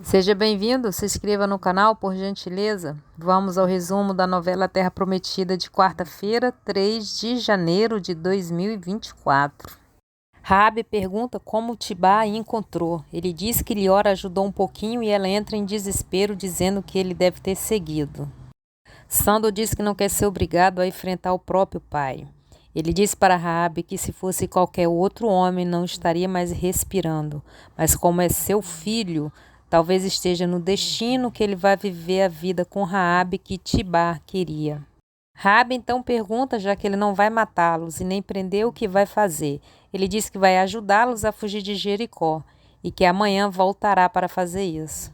Seja bem-vindo, se inscreva no canal, por gentileza. Vamos ao resumo da novela Terra Prometida de quarta-feira, 3 de janeiro de 2024. Raabe pergunta como Tibá a encontrou. Ele diz que Liora ajudou um pouquinho e ela entra em desespero, dizendo que ele deve ter seguido. Sandor diz que não quer ser obrigado a enfrentar o próprio pai. Ele diz para Raabe que se fosse qualquer outro homem não estaria mais respirando, mas como é seu filho, talvez esteja no destino que ele vai viver a vida com Raabe que Tibá queria. Raabe então pergunta, já que ele não vai matá-los e nem prender, o que vai fazer. Ele diz que vai ajudá-los a fugir de Jericó e que amanhã voltará para fazer isso.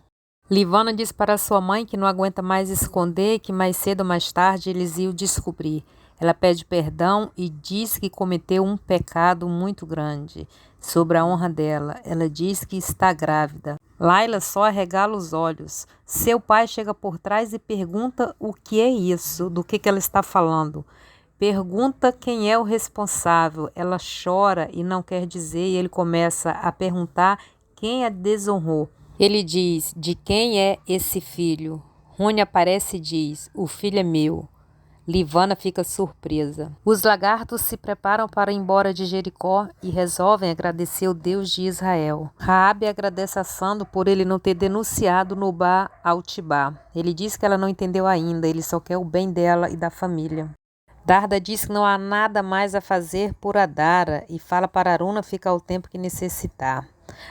Livana diz para sua mãe que não aguenta mais esconder e que mais cedo ou mais tarde eles iam descobrir. Ela pede perdão e diz que cometeu um pecado muito grande sobre a honra dela. Ela diz que está grávida. Laila só arregala os olhos. Seu pai chega por trás e pergunta o que é isso, do que ela está falando. Pergunta quem é o responsável. Ela chora e não quer dizer, e ele começa a perguntar quem a desonrou. Ele diz, de quem é esse filho? Rony aparece e diz, o filho é meu. Livana fica surpresa. Os lagartos se preparam para ir embora de Jericó e resolvem agradecer o Deus de Israel. Raabe agradece a Sandor por ele não ter denunciado Nobá ao Tibá. Ele diz que ela não entendeu ainda, ele só quer o bem dela e da família. Darda diz que não há nada mais a fazer por Adara e fala para Aruna ficar o tempo que necessitar.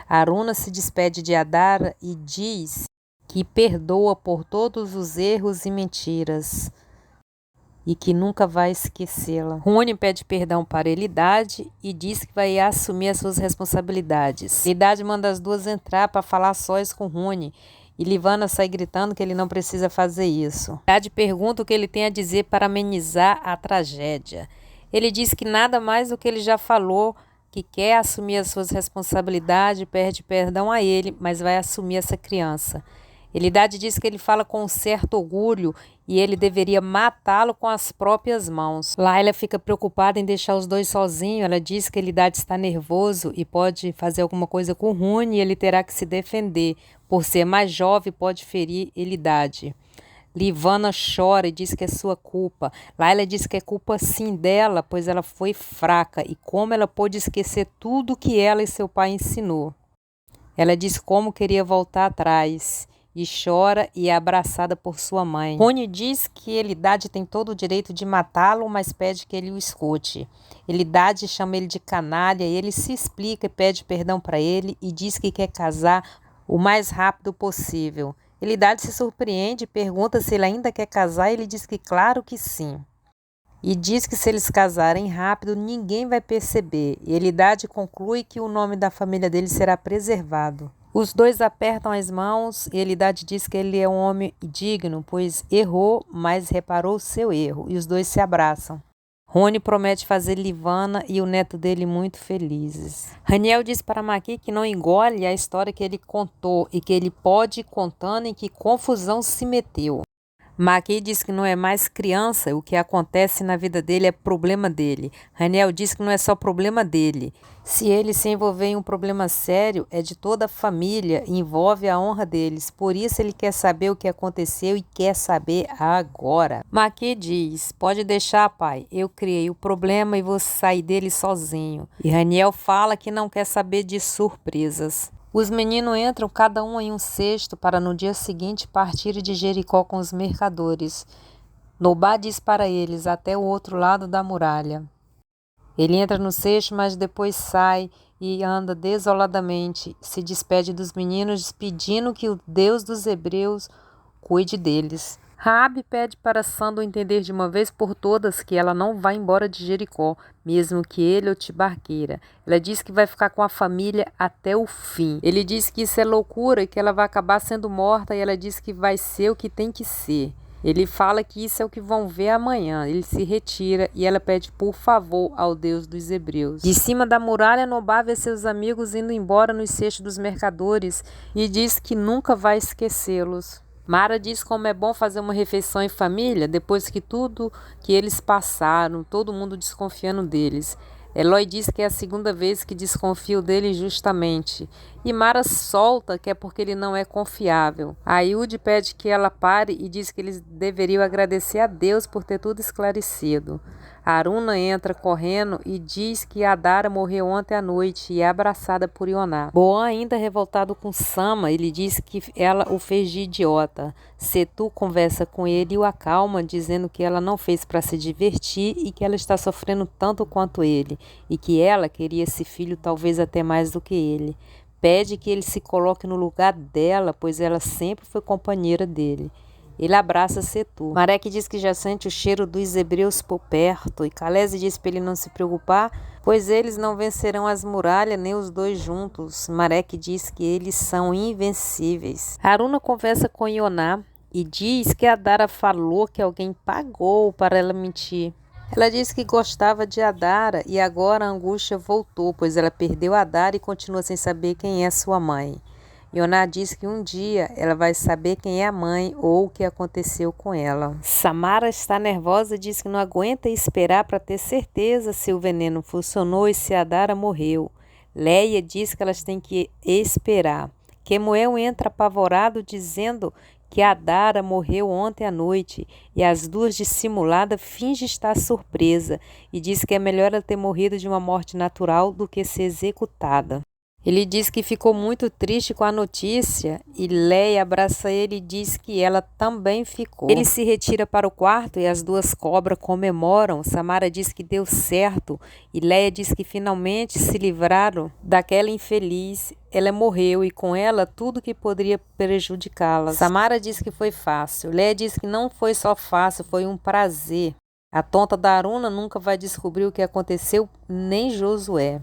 Aruna se despede de Adara e diz que perdoa por todos os erros e mentiras e que nunca vai esquecê-la. Rony pede perdão para Elidade e diz que vai assumir as suas responsabilidades. Elidade manda as duas entrar para falar sós com Rony e Livana sai gritando que ele não precisa fazer isso. Elidade pergunta o que ele tem a dizer para amenizar a tragédia. Ele diz que nada mais do que ele já falou, que quer assumir as suas responsabilidades, pede perdão a ele, mas vai assumir essa criança. Elidade diz que ele fala com um certo orgulho e ele deveria matá-lo com as próprias mãos. Laila fica preocupada em deixar os dois sozinhos. Ela diz que Elidade está nervoso e pode fazer alguma coisa com Rony e ele terá que se defender. Por ser mais jovem, pode ferir Elidade. Livana chora e diz que é sua culpa. Laila diz que é culpa sim dela, pois ela foi fraca e como ela pôde esquecer tudo que ela e seu pai ensinou. Ela diz como queria voltar atrás e chora e é abraçada por sua mãe. Rony diz que Elidade tem todo o direito de matá-lo, mas pede que ele o escute. Elidade chama ele de canalha e ele se explica e pede perdão para ele e diz que quer casar o mais rápido possível. Elidade se surpreende e pergunta se ele ainda quer casar e ele diz que claro que sim. E diz que se eles casarem rápido, ninguém vai perceber. E Elidade conclui que o nome da família dele será preservado. Os dois apertam as mãos e Elidade diz que ele é um homem digno, pois errou, mas reparou seu erro. E os dois se abraçam. Rony promete fazer Livana e o neto dele muito felizes. Raniel diz para Maqui que não engole a história que ele contou e que ele pode ir contando em que confusão se meteu. Maqui diz que não é mais criança, o que acontece na vida dele é problema dele. Raniel diz que não é só problema dele. Se ele se envolver em um problema sério, é de toda a família e envolve a honra deles. Por isso ele quer saber o que aconteceu e quer saber agora. Maqui diz, pode deixar, pai, eu criei o problema e vou sair dele sozinho. E Raniel fala que não quer saber de surpresas. Os meninos entram cada um em um cesto para no dia seguinte partir de Jericó com os mercadores. Nobá diz para eles até o outro lado da muralha. Ele entra no cesto, mas depois sai e anda desoladamente. Se despede dos meninos, pedindo que o Deus dos hebreus cuide deles. Raabe pede para Sandor entender de uma vez por todas que ela não vai embora de Jericó, mesmo que ele ou Tibá queira. Ela diz que vai ficar com a família até o fim. Ele diz que isso é loucura e que ela vai acabar sendo morta e ela diz que vai ser o que tem que ser. Ele fala que isso é o que vão ver amanhã. Ele se retira e ela pede por favor ao Deus dos hebreus. De cima da muralha, Nobá vê seus amigos indo embora nos cestos dos mercadores e diz que nunca vai esquecê-los. Mara diz como é bom fazer uma refeição em família depois que tudo que eles passaram, todo mundo desconfiando deles. Eloy diz que é a segunda vez que desconfio dele justamente E Mara solta que é porque ele não é confiável. Ailde pede que ela pare e diz que eles deveriam agradecer a Deus por ter tudo esclarecido. Aruna entra correndo e diz que Adara morreu ontem à noite e é abraçada por Ioná. Boan, ainda revoltado com Sama, ele diz que ela o fez de idiota. Setu conversa com ele e o acalma, dizendo que ela não fez para se divertir e que ela está sofrendo tanto quanto ele, e que ela queria esse filho talvez até mais do que ele. Pede que ele se coloque no lugar dela, pois ela sempre foi companheira dele. Ele abraça Setu. Marek diz que já sente o cheiro dos hebreus por perto, e Calese diz para ele não se preocupar, pois eles não vencerão as muralhas nem os dois juntos. Marek diz que eles são invencíveis. Aruna conversa com Ioná e diz que Adara falou que alguém pagou para ela mentir. Ela diz que gostava de Adara e agora a angústia voltou, pois ela perdeu Adara e continua sem saber quem é sua mãe. Ioná diz que um dia ela vai saber quem é a mãe ou o que aconteceu com ela. Samara está nervosa e diz que não aguenta esperar para ter certeza se o veneno funcionou e se Adara morreu. Leia diz que elas têm que esperar. Kemuel entra apavorado dizendo que Adara morreu ontem à noite e as duas dissimulada finge estar surpresa e diz que é melhor ela ter morrido de uma morte natural do que ser executada. Ele diz que ficou muito triste com a notícia e Leia abraça ele e diz que ela também ficou. Ele se retira para o quarto e as duas cobras comemoram. Samara diz que deu certo e Leia diz que finalmente se livraram daquela infeliz. Ela morreu e com ela tudo que poderia prejudicá-la. Samara diz que foi fácil. Leia diz que não foi só fácil, foi um prazer. A tonta da Aruna nunca vai descobrir o que aconteceu, nem Josué.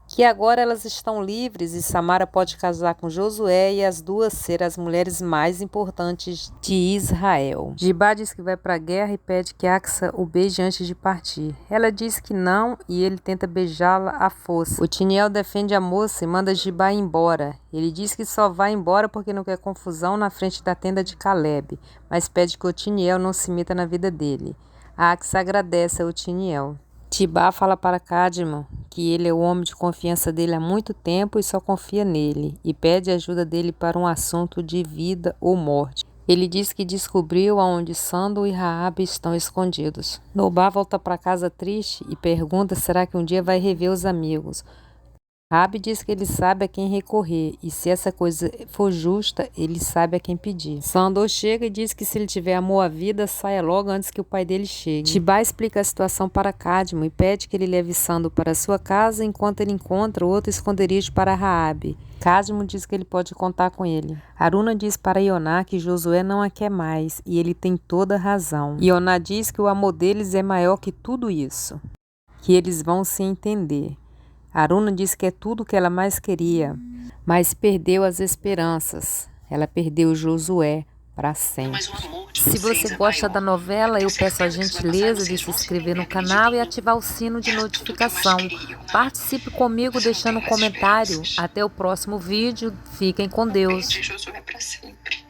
Que agora elas estão livres e Samara pode casar com Josué e as duas serem as mulheres mais importantes de Israel. Gibá diz que vai para a guerra e pede que Axa o beije antes de partir. Ela diz que não e ele tenta beijá-la à força. Otiniel defende a moça e manda Gibá embora. Ele diz que só vai embora porque não quer confusão na frente da tenda de Caleb, mas pede que Otiniel não se meta na vida dele. Axa agradece a Otiniel. Tibá fala para Cadmo que ele é o homem de confiança dele há muito tempo e só confia nele, e pede ajuda dele para um assunto de vida ou morte. Ele diz que descobriu aonde Sando e Raabe estão escondidos. Nobá volta para casa triste e pergunta será que um dia vai rever os amigos. Raabe diz que ele sabe a quem recorrer e se essa coisa for justa, ele sabe a quem pedir. Sandor chega e diz que se ele tiver amor à vida, saia logo antes que o pai dele chegue. Tibá explica a situação para Cadmo e pede que ele leve Sandor para sua casa enquanto ele encontra outro esconderijo para Raabe. Cadmo diz que ele pode contar com ele. Aruna diz para Ioná que Josué não a quer mais e ele tem toda a razão. Ioná diz que o amor deles é maior que tudo isso, que eles vão se entender. Aruna diz que é tudo o que ela mais queria, mas perdeu as esperanças. Ela perdeu Josué para sempre. Se você gosta da novela, eu peço a gentileza de se inscrever no canal e ativar o sino de notificação. Participe comigo deixando um comentário. Até o próximo vídeo. Fiquem com Deus. Josué para sempre.